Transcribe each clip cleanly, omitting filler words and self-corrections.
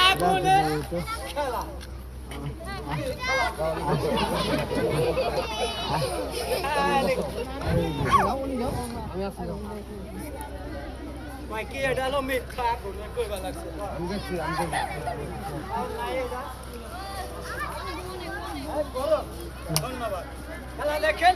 আগুনে খেলা কি এটা হলো মিথ্যা আগুনে কইবা লাগছে ধন্যবাদ খেলা দেখেন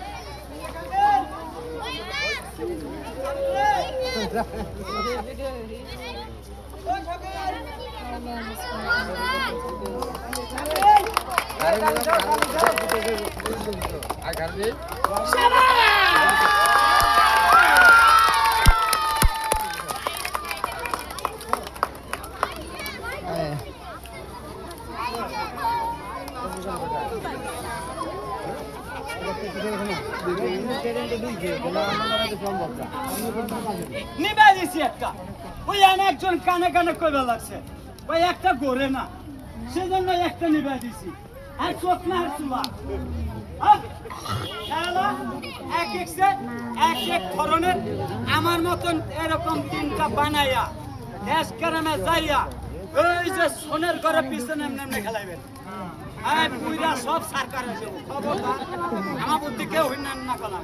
নিবে দিছি একটা ওই একজন কানে কানে কইবা লাগছে ওই একটা গড়ে না সেজন্য একটা নিবে দিছি আর চোখ না আর চুলা এক এক ধরনের আমার মতন এরকম তিনটা বানাইয়া দেশ গ্রামে যাইয়া ওই যে সোনের ঘরে পিছনে এমনি খেলাইবেন হ্যাঁ পুরা সব সরকার আছে খবরদার আমার বুদ্ধি কেউ হইনা না কলাম